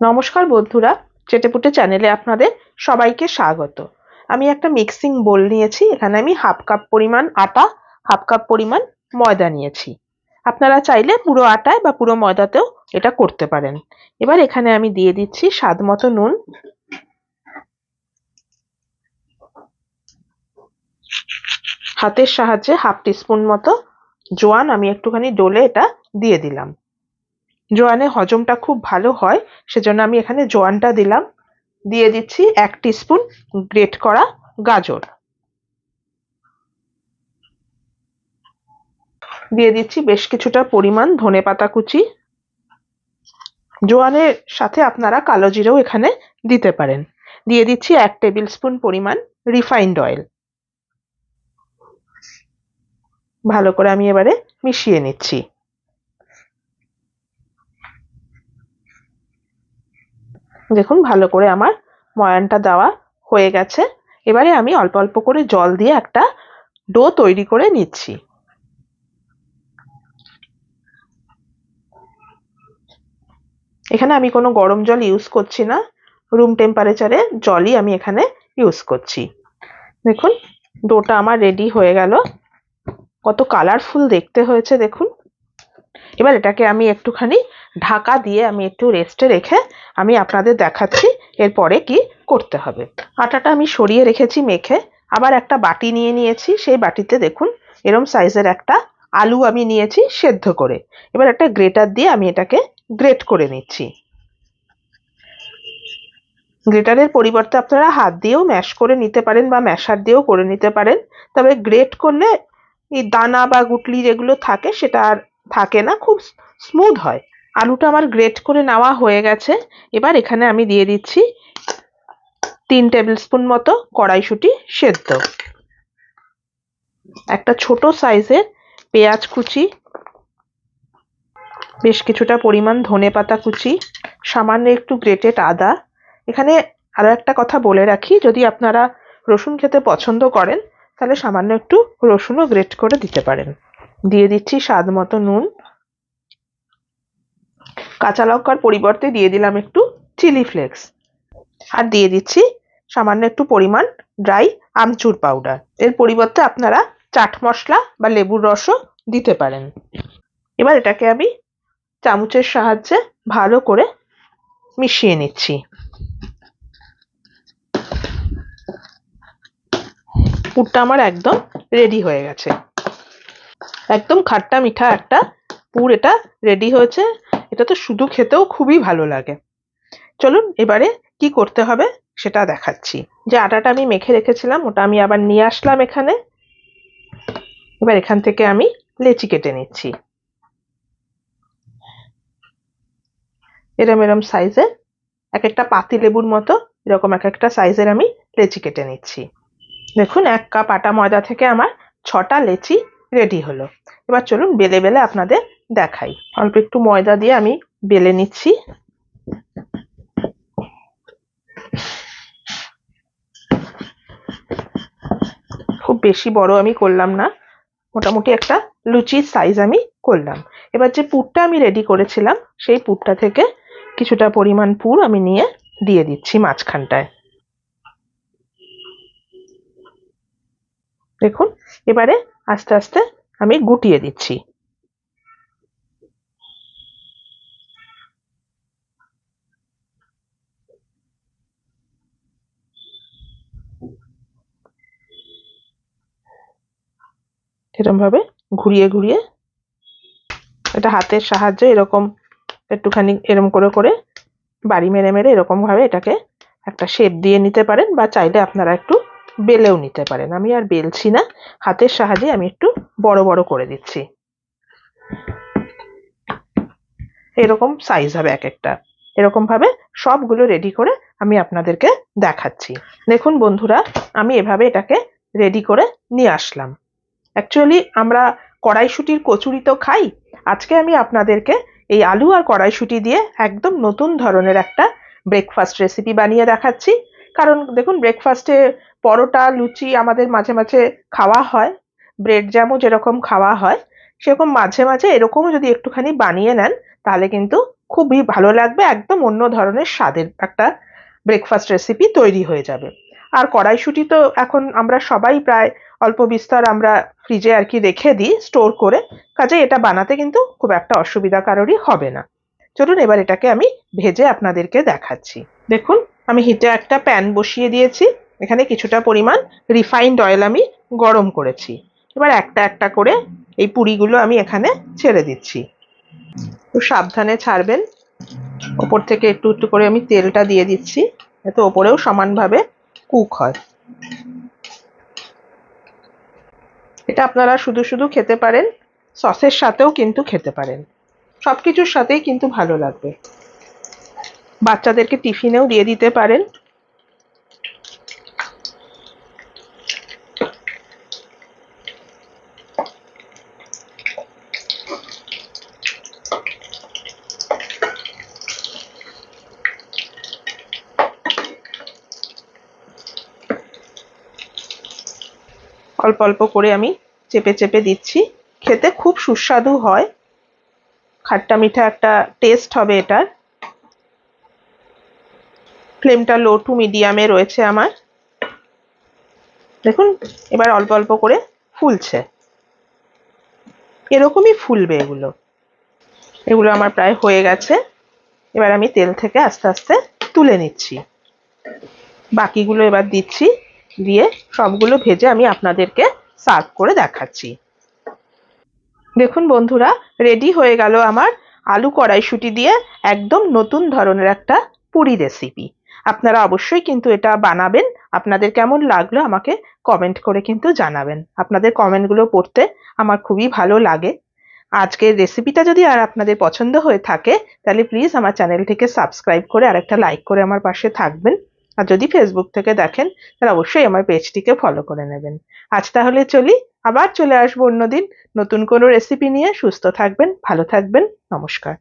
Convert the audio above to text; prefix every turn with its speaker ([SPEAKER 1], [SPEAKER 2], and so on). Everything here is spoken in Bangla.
[SPEAKER 1] নমস্কার বন্ধুরা, চেটেপুটে চ্যানেলে আপনাদের সবাইকে স্বাগত। আমি একটা মিক্সিং বোল নিয়েছি। এখানে আমি হাফ কাপ পরিমাণ আটা, হাফ কাপ পরিমাণ ময়দা নিয়েছি। আপনারা চাইলে পুরো আটায় বা পুরো ময়দাতেও এটা করতে পারেন। এবার এখানে আমি দিয়ে দিচ্ছি স্বাদ মতো নুন, হাতের সাহায্যে হাফ টিস্পুন মতো জোয়ান আমি একটুখানি ডলে এটা দিয়ে দিলাম। জোয়ানে হজমটা খুব ভালো হয়, সেজন্য আমি এখানে জোয়ানটা দিলাম। দিয়ে দিচ্ছি 1 টিস্পুন গ্রেট করা গাজর, দিয়ে দিচ্ছি বেশ কিছুটা পরিমাণ ধনেপাতা কুচি। জোয়ানের সাথে আপনারা কালো জিরেও এখানে দিতে পারেন। দিয়ে দিচ্ছি 1 টেবিল স্পুন পরিমাণ রিফাইন্ড অয়েল। ভালো করে আমি এবারে মিশিয়ে নিচ্ছি। দেখুন ভালো করে আমার ময়ানটা দেওয়া হয়ে গেছে। এবারে আমি অল্প অল্প করে জল দিয়ে একটা ডো তৈরি করে নিচ্ছি। এখানে আমি কোনো গরম জল ইউজ করছি না, রুম টেম্পারেচারে জলই আমি এখানে ইউজ করছি। দেখুন ডোটা আমার রেডি হয়ে গেল। কত কালারফুল দেখতে হয়েছে দেখুন। এবার এটাকে আমি একটুখানি ঢাকা দিয়ে আমি একটু রেস্টে রেখে আমি আপনাদের দেখাচ্ছি এরপরে কি করতে হবে। আটাটা আমি সরিয়ে রেখেছি মেখে। আবার একটা বাটি নিয়ে নিয়েছি। সেই বাটিতে দেখুন এরম সাইজের একটা আলু আমি নিয়েছি সেদ্ধ করে। এবার একটা গ্রেটার দিয়ে আমি এটাকে গ্রেট করে নিচ্ছি। গ্রেটারের পরিবর্তে আপনারা হাত দিয়েও ম্যাশ করে নিতে পারেন বা ম্যাশার দিয়েও করে নিতে পারেন। তবে গ্রেট করলে এই দানা বা গুটলি যেগুলো থাকে সেটা আর থাকে না, খুব স্মুথ হয়। আলুটা আমার গ্রেট করে নেওয়া হয়ে গেছে। এবার এখানে আমি দিয়ে দিচ্ছি 3 টেবিল স্পুন মতো কড়াইশুঁটি সেদ্ধ, একটা ছোট সাইজের পেঁয়াজ কুচি, বেশ কিছুটা পরিমাণ ধনেপাতা কুচি, সামান্য একটু গ্রেটেড আদা। এখানে আরো একটা কথা বলে রাখি, যদি আপনারা রসুন খেতে পছন্দ করেন তাহলে সামান্য একটু রসুনও গ্রেট করে দিতে পারেন। দিয়ে দিচ্ছি স্বাদ মতো নুন, কাঁচা লঙ্কার পরিবর্তে দিয়ে দিলাম একটু চিলি ফ্লেক্স, আর দিয়ে দিচ্ছি সামান্য একটু পরিমাণ ড্রাই আমচুর পাউডার। এর পরিবর্তে আপনারা চাট মশলা বা লেবুর রসও দিতে পারেন। এবার এটাকে আমি চামচের সাহায্যে ভালো করে মিশিয়ে নিচ্ছি। পুরটা আমার একদম রেডি হয়ে গেছে। একদম খাট্টা মিঠা একটা পুর এটা রেডি হয়েছে। এটা তো শুধু খেতেও খুবই ভালো লাগে। চলুন এবারে কি করতে হবে সেটা দেখাচ্ছি। যে আটাটা আমি মেখে রেখেছিলাম ওটা আমি আবার নিয়ে আসলাম এখানে। এবার এখান থেকে আমি লেচি কেটে নিচ্ছি। এরম এরম সাইজের এক একটা পাতি লেবুর মতো এরকম এক একটা সাইজের আমি লেচি কেটে নিচ্ছি। দেখুন 1 কাপ আটা ময়দা থেকে আমার 6টা লেচি রেডি হলো। এবার চলুন বেলে বেলে আপনাদের দেখাই। অল্প একটু ময়দা দিয়ে আমি বেলে নিচ্ছি। খুব বেশি বড় আমি করলাম না, মোটামুটি একটা লুচির সাইজ আমি করলাম। এবার যে পুরটা আমি রেডি করেছিলাম সেই পুরটা থেকে কিছুটা পরিমাণ পুর আমি নিয়ে দিয়ে দিচ্ছি মাঝখানটায়। দেখুন এবারে আস্তে আস্তে আমি গুটিয়ে দিচ্ছি। এরকম ভাবে ঘুরিয়ে ঘুরিয়ে এটা হাতের সাহায্যে এরকম একটুখানি এরকম করে করে বাড়ি মেরে মেরে এরকম ভাবে এটাকে একটা শেপ দিয়ে নিতে পারেন, বা চাইলে আপনারা একটু বেলেও নিতে পারেন। আমি আর বেলছি না, হাতের সাহায্যে আমি একটু বড় বড় করে দিচ্ছি। এরকম সাইজ হবে এক একটা। এরকম ভাবে সবগুলো রেডি করে আমি আপনাদেরকে দেখাচ্ছি। দেখুন বন্ধুরা, আমি এভাবে এটাকে রেডি করে নিয়ে আসলাম। অ্যাকচুয়ালি আমরা কড়াইশুঁটির কচুরি তো খাই। আজকে আমি আপনাদেরকে এই আলু আর কড়াইশুঁটি দিয়ে একদম নতুন ধরনের একটা ব্রেকফাস্ট রেসিপি বানিয়ে দেখাচ্ছি। কারণ দেখুন ব্রেকফাস্টে পরোটা লুচি আমাদের মাঝে মাঝে খাওয়া হয়, ব্রেড জ্যামও যেরকম খাওয়া হয় সেরকম মাঝে মাঝে এরকমও যদি একটুখানি বানিয়ে নেন তাহলে কিন্তু খুবই ভালো লাগবে, একদম অন্য ধরনের স্বাদের একটা ব্রেকফাস্ট রেসিপি তৈরি হয়ে যাবে। আর কড়াইশুঁটি তো এখন আমরা সবাই প্রায় অল্প বিস্তর আমরা ফ্রিজে আর কি রেখে দিই স্টোর করে, কাজে এটা বানাতে কিন্তু খুব একটা অসুবিধা কারোরই হবে না। চলুন এবার এটাকে আমি ভেজে আপনাদেরকে দেখাচ্ছি। দেখুন আমি হিটে একটা প্যান বসিয়ে দিয়েছি, এখানে কিছুটা পরিমাণ রিফাইন্ড অয়েল আমি গরম করেছি। এবার একটা একটা করে এই পুরিগুলো আমি এখানে ছেড়ে দিচ্ছি। একটু সাবধানে ছাড়বেন, ওপর থেকে একটু একটু করে আমি তেলটা দিয়ে দিচ্ছি, যাতে ওপরেও সমানভাবে কুক হয়। এটা আপনারা শুধু শুধু খেতে পারেন, সসের সাথেও কিন্তু খেতে পারেন, সবকিছুর সাথেই কিন্তু ভালো লাগবে। বাচ্চাদেরকে টিফিনেও দিয়ে দিতে পারেন। অল্প অল্প করে আমি চেপে চেপে দিচ্ছি, খেতে খুব সুস্বাদু হয়, খাট্টা মিঠা একটা টেস্ট হবে এটার। ফ্লেমটা লো টু মিডিয়ামে রয়েছে আমার। দেখুন এবার অল্প অল্প করে ফুলছে, এরকমই ফুলবে এগুলো। এগুলো আমার প্রায় হয়ে গেছে, এবার আমি তেল থেকে আস্তে আস্তে তুলে নিচ্ছি। বাকিগুলো এবার দিচ্ছি, দিয়ে সবগুলো ভেজে আমি আপনাদেরকে সার্ভ করে দেখাচ্ছি। দেখুন বন্ধুরা, রেডি হয়ে গেল আমার আলু কড়াইশুঁটি দিয়ে একদম নতুন ধরনের একটা পুরি রেসিপি। আপনারা অবশ্যই কিন্তু এটা বানাবেন, আপনাদের কেমন লাগলো আমাকে কমেন্ট করে কিন্তু জানাবেন। আপনাদের কমেন্টগুলো পড়তে আমার খুবই ভালো লাগে। আজকের রেসিপিটা যদি আর আপনাদের পছন্দ হয়ে থাকে তাহলে প্লিজ আমার চ্যানেলটিকে সাবস্ক্রাইব করে আর একটা লাইক করে আমার পাশে থাকবেন। আর যদি ফেসবুক থেকে দেখেন তাহলে অবশ্যই আমার পেজটিকে ফলো করে নেবেন। আজ তাহলে চলি, আবার চলে আসবো অন্যদিন নতুন কোনো রেসিপি নিয়ে। সুস্থ থাকবেন, ভালো থাকবেন, নমস্কার।